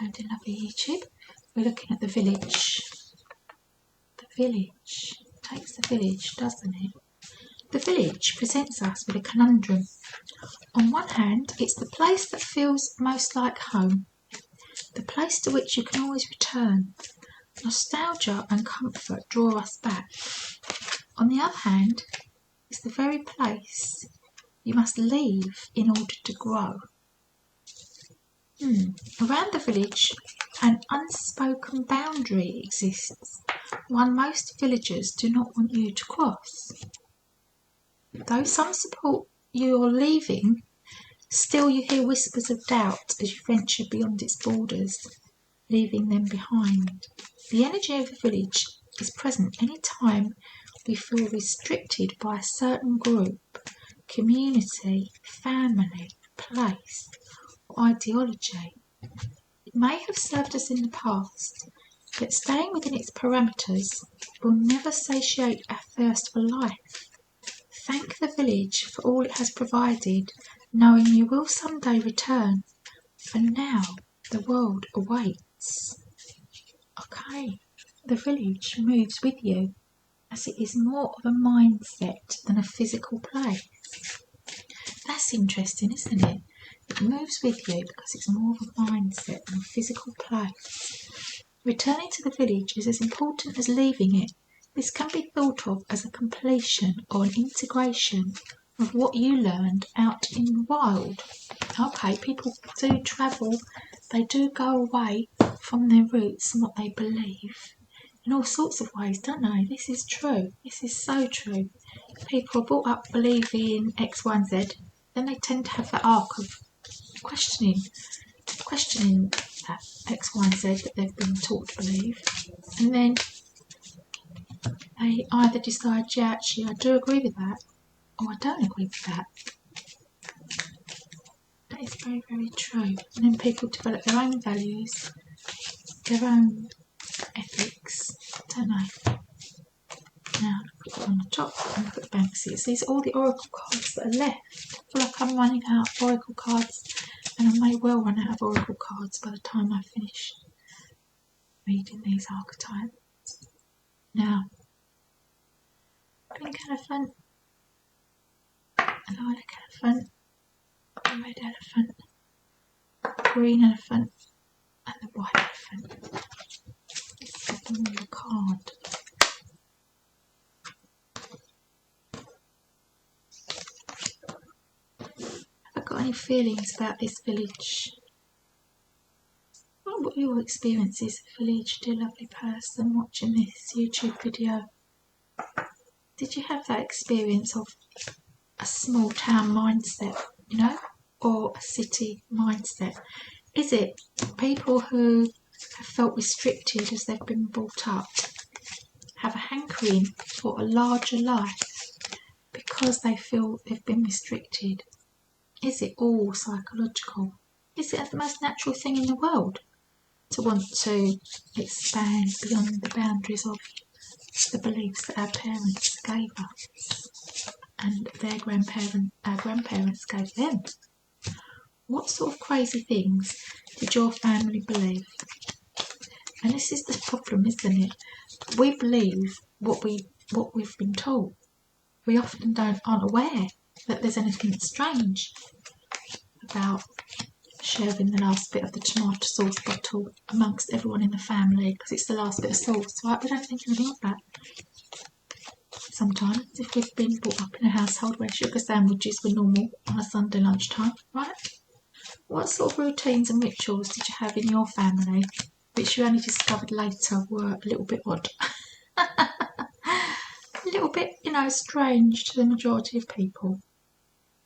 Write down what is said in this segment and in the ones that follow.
Loading lovely YouTube. We're looking at the village. The village. Takes the village, doesn't it? The village presents us with a conundrum. On one hand, it's the place that feels most like home, the place to which you can always return. Nostalgia and comfort draw us back. On the other hand, it's the very place you must leave in order to grow. Around the village, an unspoken boundary exists, one most villagers do not want you to cross. Though some support your leaving, still you hear whispers of doubt as you venture beyond its borders, leaving them behind. The energy of the village is present any time we feel restricted by a certain group, community, family, place, or ideology. It may have served us in the past, but staying within its parameters will never satiate our thirst for life. Thank the village for all it has provided, knowing you will someday return. For now, the world awaits. Okay, the village moves with you, as it is more of a mindset than a physical place. That's interesting, isn't it? It moves with you because it's more of a mindset than a physical place. Returning to the village is as important as leaving it. This can be thought of as a completion or an integration of what you learned out in the wild. Okay, people do travel, they do go away from their roots and what they believe in all sorts of ways, don't they? This is true. This is so true. People are brought up believing X, Y and Z, then they tend to have that arc of questioning that X, Y and Z that they've been taught to believe, and then they either decide, yeah, actually I do agree with that, or I don't agree with that. That is very, very true. And then people develop their own values, their own ethics, don't they? Now, put it on the top and look at the Banksies. These are all the oracle cards that are left. I feel like I'm running out of oracle cards, and I may well run out of oracle cards by the time I finish reading these archetypes. Now, pink elephant, a lilac elephant, a red elephant, a green elephant, and the white elephant. Let's get them on the card. Have I got any feelings about this village? What were your experiences of the village, dear lovely person watching this YouTube video? Did you have that experience of a small town mindset, you know, or a city mindset? Is it people who have felt restricted as they've been brought up, have a hankering for a larger life because they feel they've been restricted? Is it all psychological? Is it the most natural thing in the world to want to expand beyond the boundaries of the beliefs that our parents gave us and our grandparents gave them? What sort of crazy things did your family believe? And this is the problem, isn't it? We believe what we've been told. We often aren't aware that there's anything strange about sharing the last bit of the tomato sauce bottle amongst everyone in the family because it's the last bit of sauce, right? We don't think anything of that. Sometimes, if we've been brought up in a household where sugar sandwiches were normal on a Sunday lunchtime, right? What sort of routines and rituals did you have in your family which you only discovered later were a little bit odd? A little bit, strange to the majority of people.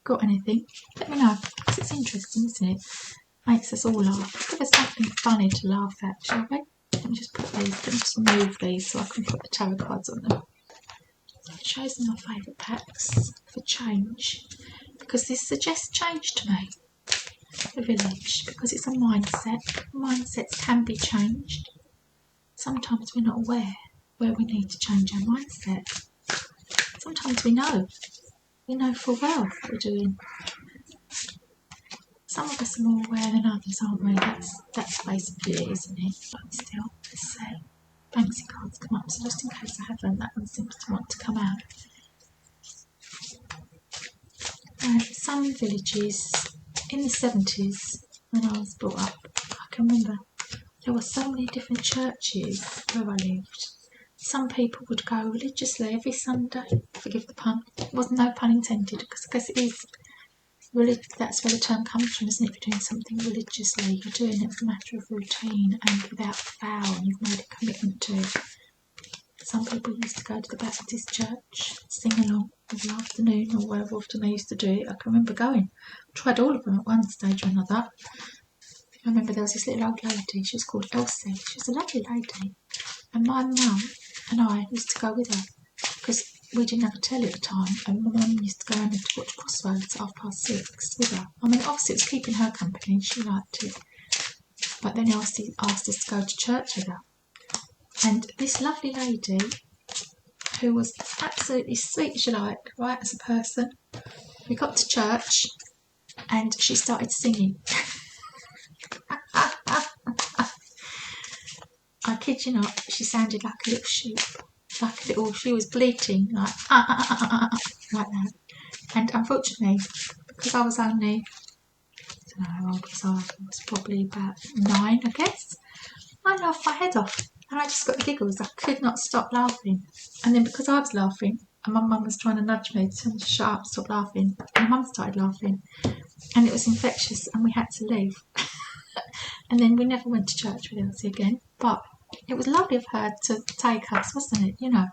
Got anything? Let me know, because it's interesting, isn't it? Makes us all laugh. Give us something funny to laugh at, shall we? Let me just put these, let me just move these so I can put the tarot cards on them. I've chosen my favourite packs for change, because this suggests change to me. The village, because it's a mindset. Mindsets can be changed. Sometimes we're not aware where we need to change our mindset. Sometimes we know. We know full well what we're doing. some of us are more aware than others, aren't we? That's basically it, isn't it? But still, let's say Banksy cards come up, so just in case I haven't, that one seems to want to come out. Some villages in the 70s, when I was brought up, I can remember there were so many different churches where I lived. Some people would go religiously every Sunday, forgive the pun, it wasn't no pun intended, because I guess it is. That's where the term comes from, isn't it? If you're doing something religiously, you're doing it as a matter of routine and without fail, and you've made a commitment to it. Some people used to go to the Baptist church, sing along in the afternoon, or wherever often they used to do it. I can remember going. I tried all of them at one stage or another. I remember there was this little old lady, she was called Elsie. She was a lovely lady. And my mum and I used to go with her, because we didn't have a telly at the time, and my mum used to go around to watch Crossroads at 6:30 with her. I mean, obviously it was keeping her company, she liked it. But then Elsie asked us to go to church with her. And this lovely lady, who was absolutely sweet as you like, right, as a person, we got to church and she started singing. I kid you not, she sounded like a little sheep, she was bleating like like that. And unfortunately, because I was only, I don't know how old was I was probably about 9, I guess, I laughed my head off and I just got the giggles. I could not stop laughing. And then because I was laughing and my mum was trying to nudge me to shut up, stop laughing, and my mum started laughing and it was infectious and we had to leave. And then we never went to church with Elsie again, but it was lovely of her to take us, wasn't it? You know,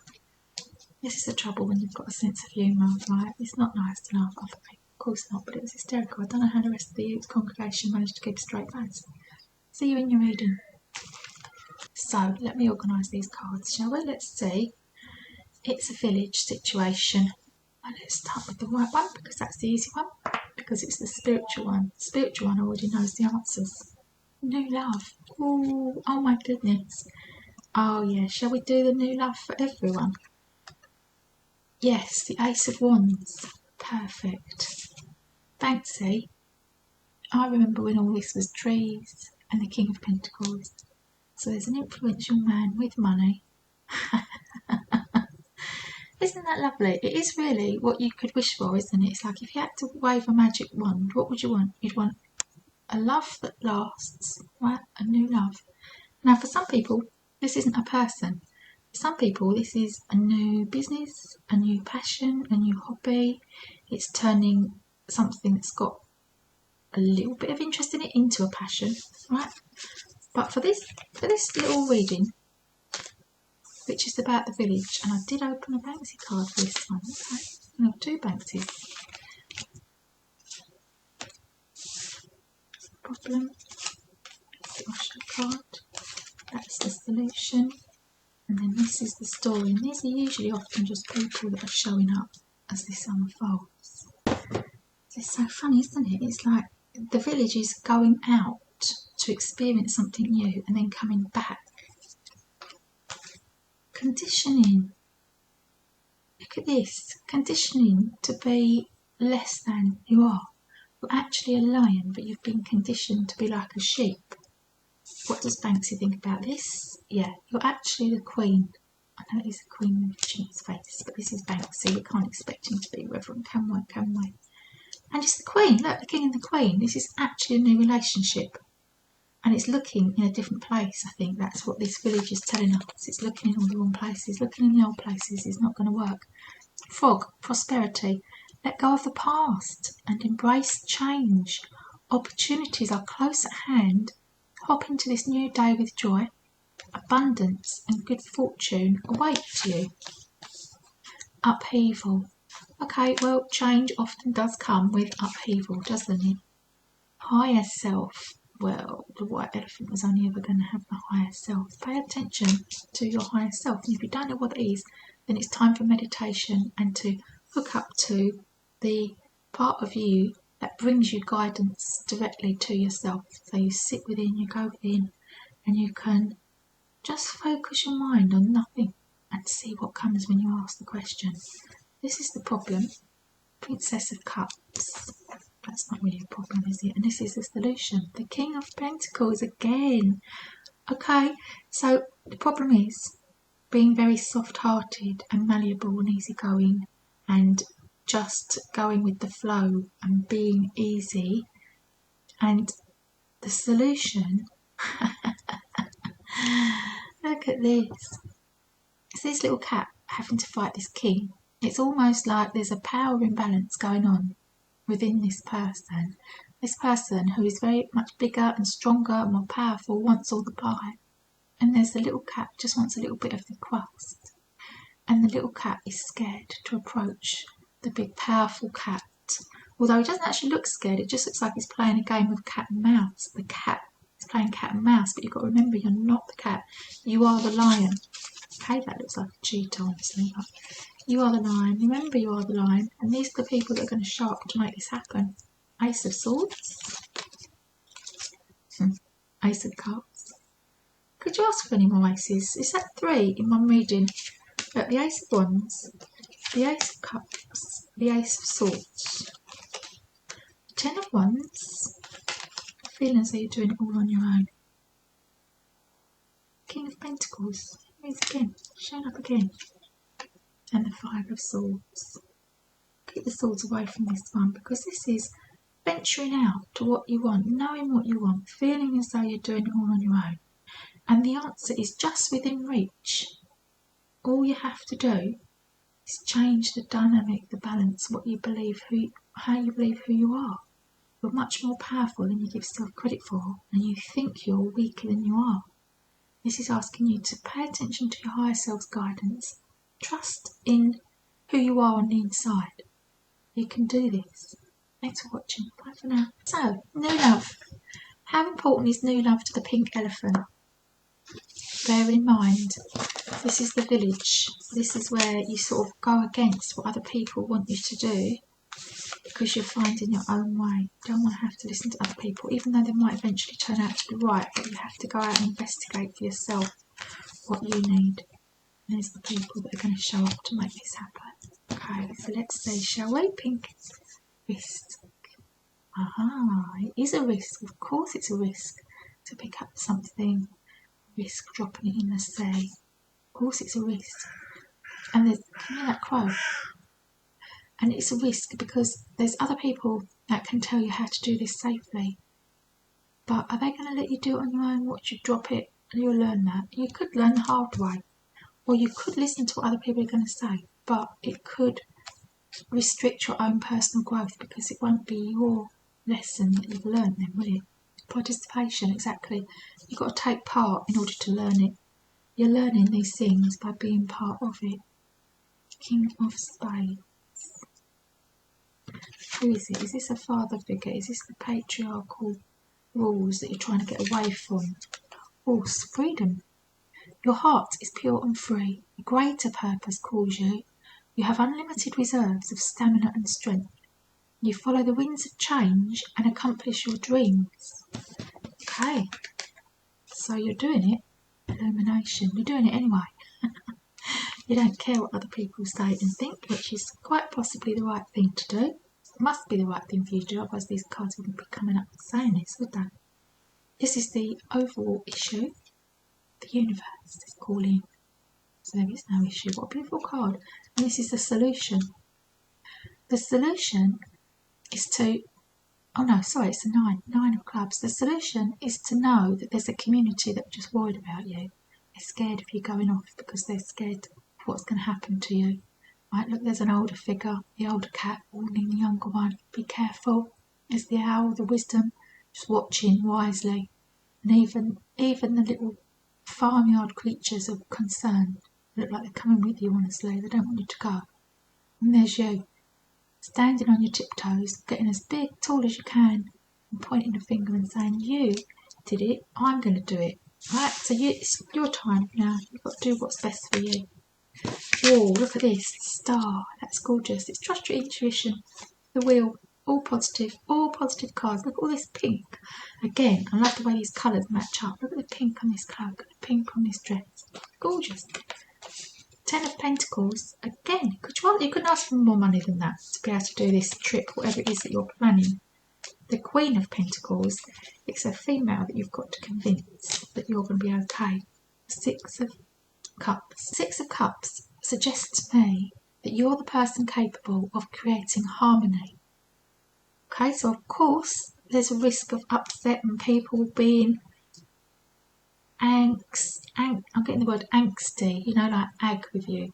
this is the trouble when you've got a sense of humour, right? It's not nice to laugh at other people, of course not, but it was hysterical. I don't know how the rest of the youth congregation managed to keep a straight face. See you in your reading. So, let me organise these cards, shall we? Let's see. It's a village situation. And let's start with the white one, because that's the easy one, because it's the spiritual one. The spiritual one already knows the answers. New love. Ooh, oh my goodness. Oh yeah, shall we do the new love for everyone? Yes, the Ace of Wands. Perfect. Banksy. I remember when all this was trees and the King of Pentacles. So there's an influential man with money. Isn't that lovely? It is really what you could wish for, isn't it? It's like if you had to wave a magic wand, what would you want? You'd want a love that lasts, right? A new love. Now, for some people, this isn't a person. For some people, this is a new business, a new passion, a new hobby. It's turning something that's got a little bit of interest in it into a passion, right? But for this little reading, which is about the village, and I did open a Banksy card for this one, okay? I have 2 Banksies. Problem, that's the OSHO card, that's the solution, and then this is the story. And these are usually often just people that are showing up as this unfolds. It's so funny, isn't it? It's like the village is going out to experience something new and then coming back. Conditioning. Look at this. Conditioning to be less than you are. You're actually a lion, but you've been conditioned to be like a sheep. What does Banksy think about this? Yeah, you're actually the queen. I know he's a queen with Chin's face, but this is Banksy. We can't expect him to be reverent, can we? Can we? And it's the queen. Look, the king and the queen. This is actually a new relationship. And it's looking in a different place. I think that's what this village is telling us. It's looking in all the wrong places. Looking in the old places is not going to work. Frog, prosperity. Let go of the past and embrace change. Opportunities are close at hand. Hop into this new day with joy. Abundance and good fortune await you. Upheaval. Okay, well, change often does come with upheaval, doesn't it? Higher self. Well, the white elephant was only ever going to have the higher self. Pay attention to your higher self. And if you don't know what it is, then it's time for meditation and to hook up to the part of you that brings you guidance directly to yourself. So you sit within, you go within, and you can just focus your mind on nothing and see what comes when you ask the question. This is the problem. Princess of Cups. That's not really a problem, is it? And this is the solution. The King of Pentacles again. Okay, so the problem is being very soft-hearted and malleable and easygoing and just going with the flow and being easy. And the solution, look at this. It's this little cat having to fight this king. It's almost like there's a power imbalance going on within this person. This person who is very much bigger and stronger and more powerful wants all the pie. And there's the little cat just wants a little bit of the crust. And the little cat is scared to approach the big powerful cat. Although he doesn't actually look scared, it just looks like he's playing a game of cat and mouse. The cat is playing cat and mouse, but you've got to remember you're not the cat. You are the lion. Okay, that looks like a cheetah, honestly. You are the lion. Remember, you are the lion. And these are the people that are going to show up to make this happen. Ace of Swords. Ace of Cups. Could you ask for any more aces? Is that 3 in one reading? But the Ace of Wands, the Ace of Cups, the Ace of Swords, 10 of Wands. Feeling as though you're doing it all on your own. King of Pentacles. Here's again, showing up again. And the 5 of Swords. Keep the swords away from this one because this is venturing out to what you want, knowing what you want, feeling as though you're doing it all on your own. And the answer is just within reach. All you have to do is change the dynamic, the balance, what you believe, how you believe who you are. You're much more powerful than you give yourself credit for, and you think you're weaker than you are. This is asking you to pay attention to your higher self's guidance. Trust in who you are on the inside. You can do this. Thanks for watching. Bye for now. So, new love. How important is new love to the pink elephant? Bear in mind, this is the village. This is where you sort of go against what other people want you to do because you're finding your own way. You don't want to have to listen to other people, even though they might eventually turn out to be right, but you have to go out and investigate for yourself what you need. And there's the people that are going to show up to make this happen. Okay, so let's see, shall we? Pink risk. Aha, it is a risk. Of course it's a risk to pick up something. Risk dropping it in the sea. Of course it's a risk. And there's, can you hear that crow? And it's a risk because there's other people that can tell you how to do this safely. But are they going to let you do it on your own? Watch you drop it and you'll learn that. You could learn the hard way. Or you could listen to what other people are going to say. But it could restrict your own personal growth because it won't be your lesson that you've learned then, will it? Participation, exactly. You've got to take part in order to learn it. You're learning these things by being part of it. King of Spades. Who is it? Is this a father figure? Is this the patriarchal rules that you're trying to get away from? Horse, freedom. Your heart is pure and free. A greater purpose calls you. You have unlimited reserves of stamina and strength. You follow the winds of change and accomplish your dreams. Okay, so you're doing it. Illumination. You're doing it anyway. You don't care what other people say and think, which is quite possibly the right thing to do. It must be the right thing for you to do, otherwise these cards wouldn't be coming up saying this, would they? This is the overall issue. The universe is calling. So there is no issue. What a beautiful card. And this is the solution. The solution is to, oh no, sorry, it's the 9 of clubs. The solution is to know that there's a community that are just worried about you. They're scared of you going off because they're scared of what's going to happen to you. Right, look, there's an older figure, the older cat warning the younger one. Be careful. There's the owl, the wisdom, just watching wisely. And even the little farmyard creatures are concerned. They look like they're coming with you, honestly. They don't want you to go. And there's you, standing on your tiptoes, getting as big, tall as you can, and pointing a finger and saying, you did it, I'm going to do it. Right, so it's your time now. You've got to do what's best for you. Oh, look at this, star, that's gorgeous. It's trust your intuition. The wheel, all positive cards. Look at all this pink. Again, I love the way these colours match up. Look at the pink on this cloak, the pink on this dress. Gorgeous. 10 of Pentacles. Again, you couldn't ask for more money than that to be able to do this trip, whatever it is that you're planning. The Queen of Pentacles, it's a female that you've got to convince that you're going to be okay. Six of Cups. Six of Cups suggests to me that you're the person capable of creating harmony. Okay, so of course there's a risk of upset and people being I'm getting the word angsty, you know, like ag with you.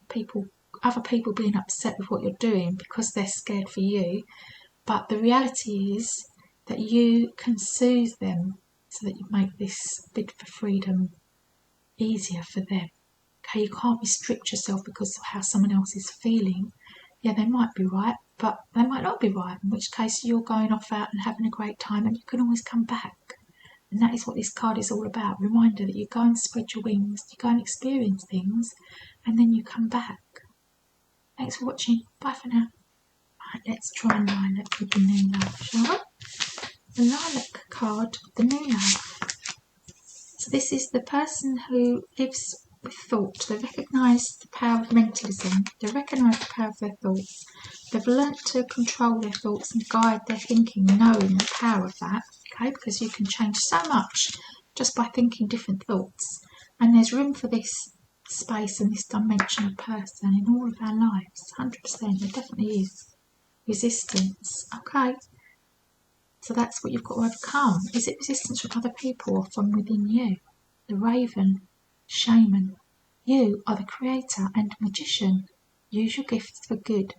Other people being upset with what you're doing because they're scared for you. But the reality is that you can soothe them so that you make this bid for freedom easier for them. Okay, you can't restrict yourself because of how someone else is feeling. Yeah, they might be right, but they might not be right, in which case you're going off out and having a great time and you can always come back. And that is what this card is all about. Reminder that you go and spread your wings, you go and experience things, and then you come back. Thanks for watching. Bye for now. Right, let's try Lilac with the New Love, shall we? The Lilac card, the New Love. So this is the person who lives with thought. They recognise the power of mentalism. They recognise the power of their thoughts. They've learnt to control their thoughts and guide their thinking, knowing the power of that. Okay, because you can change so much just by thinking different thoughts. And there's room for this space and this dimension of person in all of our lives. 100%. There definitely is resistance. Okay. So that's what you've got to overcome. Is it resistance from other people or from within you? The Raven, Shaman. You are the creator and magician. Use your gifts for good.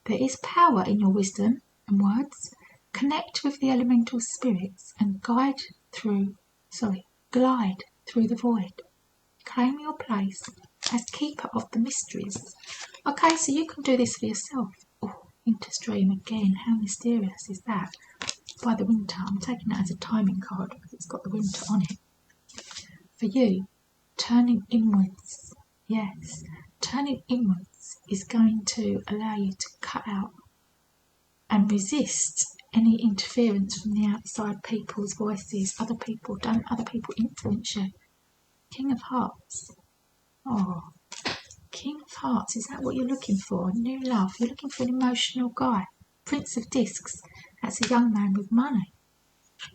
There is power in your wisdom and words. Connect with the elemental spirits and glide through the void. Claim your place as keeper of the mysteries. Okay, so you can do this for yourself. Oh, Interstream again. How mysterious is that? By the winter. I'm taking that as a timing card because it's got the winter on it. For you, turning inwards. Yes, turning inwards is going to allow you to cut out and resist any interference from the outside people's voices. Don't other people influence you. King of Hearts. Oh, King of Hearts, is that what you're looking for? New love. You're looking for an emotional guy. Prince of Discs. That's a young man with money.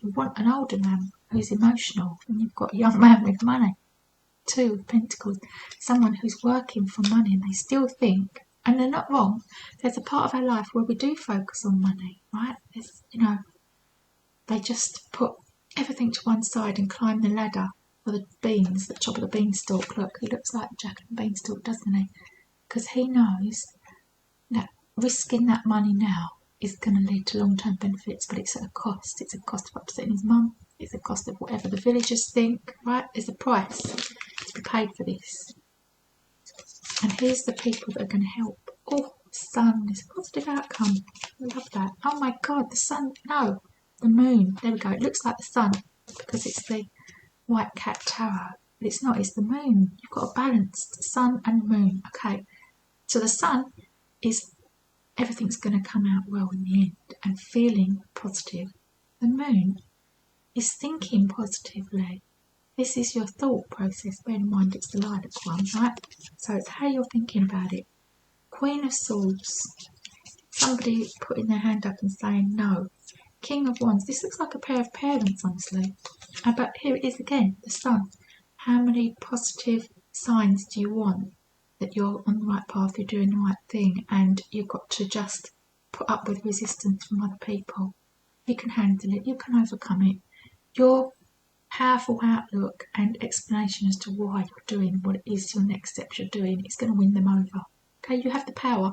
You want an older man who's emotional, and you've got a young man with money. Two of Pentacles. Someone who's working for money and they still think, and they're not wrong, there's a part of our life where we do focus on money, right? They just put everything to one side and climb the ladder for the beans, the top of the beanstalk. Look, he looks like Jack and the Beanstalk, doesn't he? Because he knows that risking that money now is going to lead to long-term benefits, but it's at a cost. It's a cost of upsetting his mum. It's a cost of whatever the villagers think, right? There's a price to be paid for this. And here's the people that are going to help. Oh, sun. There's a positive outcome. I love that. Oh my God, the sun. No, the moon. There we go. It looks like the sun because it's the White Cat Tarot. But it's not. It's the moon. You've got a balanced sun and moon. Okay. So the sun is everything's going to come out well in the end and feeling positive. The moon is thinking positively. This is your thought process. Bear in mind it's the Lilac one, right? So it's how you're thinking about it. Queen of Swords. Somebody putting their hand up and saying no. King of Wands. This looks like a pair of parents, honestly. But here it is again, the sun. How many positive signs do you want that you're on the right path, you're doing the right thing, and you've got to just put up with resistance from other people? You can handle it. You can overcome it. Your powerful outlook and explanation as to why you're doing what it is your next steps you're doing is going to win them over. Okay, you have the power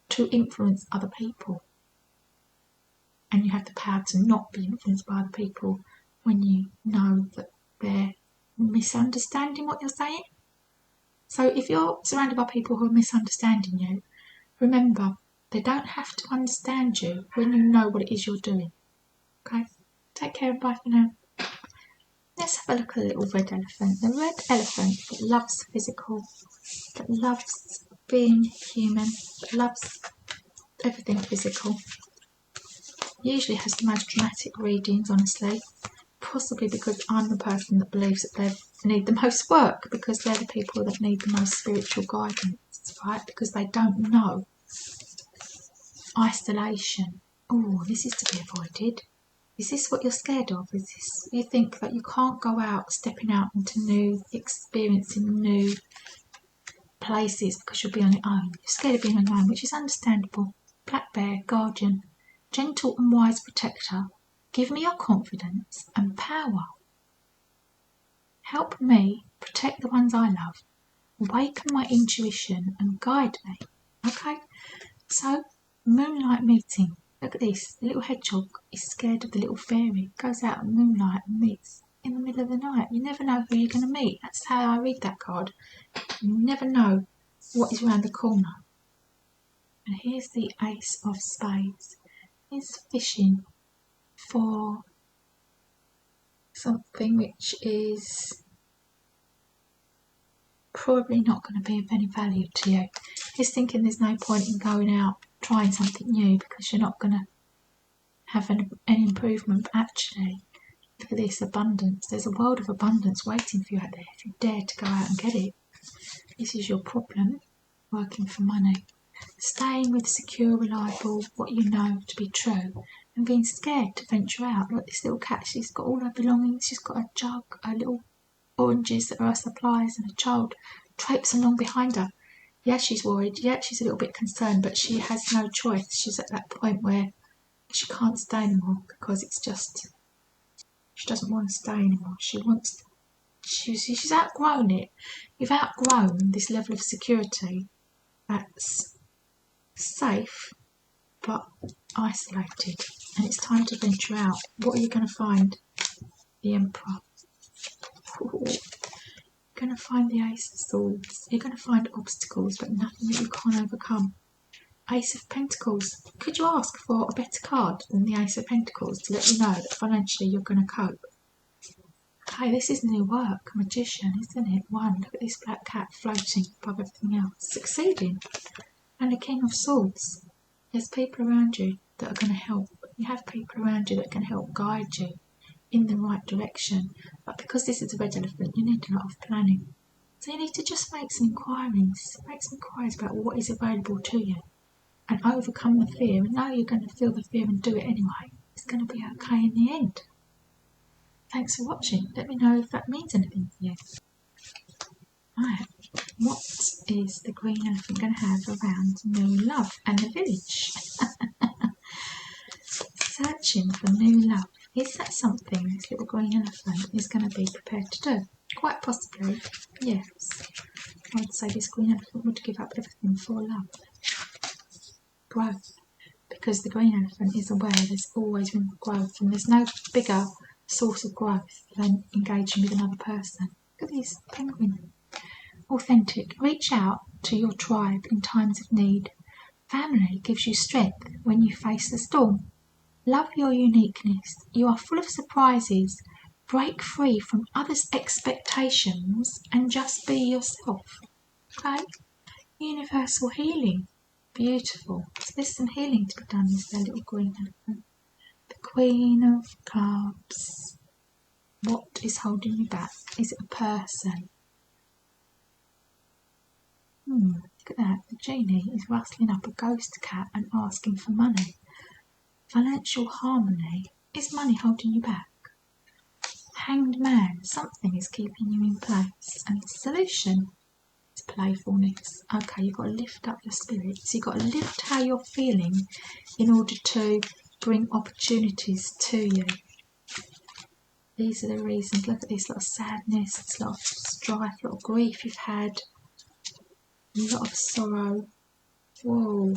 to influence other people, and you have the power to not be influenced by other people when you know that they're misunderstanding what you're saying. So if you're surrounded by people who are misunderstanding you, remember, they don't have to understand you when you know what it is you're doing. Okay, take care and bye for now. Let's have a look at the little red elephant. The red elephant that loves physical, that loves being human, that loves everything physical. Usually has the most dramatic readings, honestly. Possibly because I'm the person that believes that they need the most work, because they're the people that need the most spiritual guidance, right? Because they don't know. Isolation. Oh, this is to be avoided. Is this what you're scared of? Is this, you think that you can't go out, stepping out into new, experiencing new places because you'll be on your own? You're scared of being alone, which is understandable. Black Bear, guardian, gentle and wise protector, give me your confidence and power. Help me protect the ones I love. Awaken my intuition and guide me. Okay, so moonlight meeting. Look at this. The little hedgehog is scared of the little fairy. Goes out at moonlight and meets in the middle of the night. You never know who you're going to meet. That's how I read that card. You never know what is around the corner. And here's the Ace of Spades. He's fishing for something which is probably not going to be of any value to you. He's thinking there's no point in going out trying something new because you're not going to have any improvement. But actually, look at this abundance. There's a world of abundance waiting for you out there if you dare to go out and get it. This is your problem, working for money. Staying with secure, reliable, what you know to be true, and being scared to venture out. Look, this little cat, she's got all her belongings. She's got a jug, her little oranges that are her supplies, and a child traipsing along behind her. Yeah, she's worried. Yeah, she's a little bit concerned, but she has no choice. She's at that point where she can't stay anymore because it's just, she doesn't want to stay anymore. She wants, she's outgrown it. You've outgrown this level of security that's safe but isolated, and it's time to venture out. What are you going to find? The Emperor. Ooh. You're going to find the Ace of Swords. You're going to find obstacles, but nothing that you can't overcome. Ace of Pentacles. Could you ask for a better card than the Ace of Pentacles to let you know that financially you're going to cope? Okay, this is new work. Magician, isn't it? One. Look at this black cat floating above everything else. Succeeding. And the King of Swords. There's people around you that are going to help. You have people around you that can help guide you in the right direction, but because this is a red elephant, you need a lot of planning. So you need to just make some inquiries about what is available to you, and overcome the fear, and know you're going to feel the fear and do it anyway. It's going to be okay in the end. Thanks for watching. Let me know if that means anything to you. Right, what is the green elephant going to have around new love and the village? Searching for new love. Is that something this little green elephant is going to be prepared to do? Quite possibly, yes. I would say this green elephant would give up everything for love. Growth. Because the green elephant is aware there's always room for growth, and there's no bigger source of growth than engaging with another person. Look at this penguin. Authentic. Reach out to your tribe in times of need. Family gives you strength when you face the storm. Love your uniqueness. You are full of surprises. Break free from others' expectations and just be yourself. Okay? Universal healing. Beautiful. So there's some healing to be done with their little green elephant. The Queen of Clubs. What is holding you back? Is it a person? Look at that. The genie is rustling up a ghost cat and asking for money. Financial harmony. Is money holding you back? Hanged man. Something is keeping you in place. And the solution is playfulness. Okay, you've got to lift up your spirits. You've got to lift how you're feeling in order to bring opportunities to you. These are the reasons. Look at this. A lot of sadness, a lot of strife, a lot of grief you've had. A lot of sorrow. Whoa.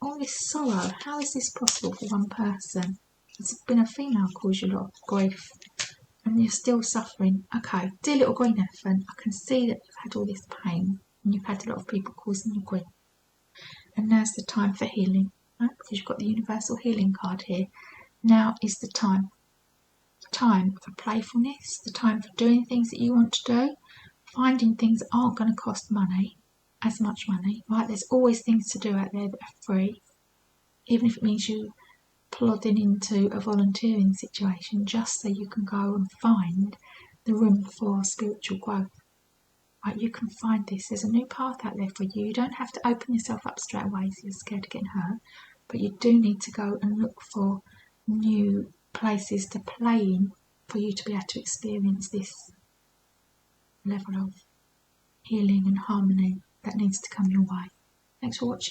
All this sorrow, how is this possible for one person? It's been a female cause you a lot of grief, and you're still suffering. Okay, dear little green elephant, I can see that you've had all this pain, and you've had a lot of people causing you grief. And now's the time for healing, right? Because you've got the universal healing card here. Now is the time. The time for playfulness, the time for doing things that you want to do, finding things that aren't going to cost money, as much money, right? There's always things to do out there that are free, even if it means you plodding into a volunteering situation just so you can go and find the room for spiritual growth. Right, you can find this. There's a new path out there for you. You don't have to open yourself up straight away so you're scared of getting hurt, but you do need to go and look for new places to play in for you to be able to experience this level of healing and harmony that needs to come your way. Thanks for watching.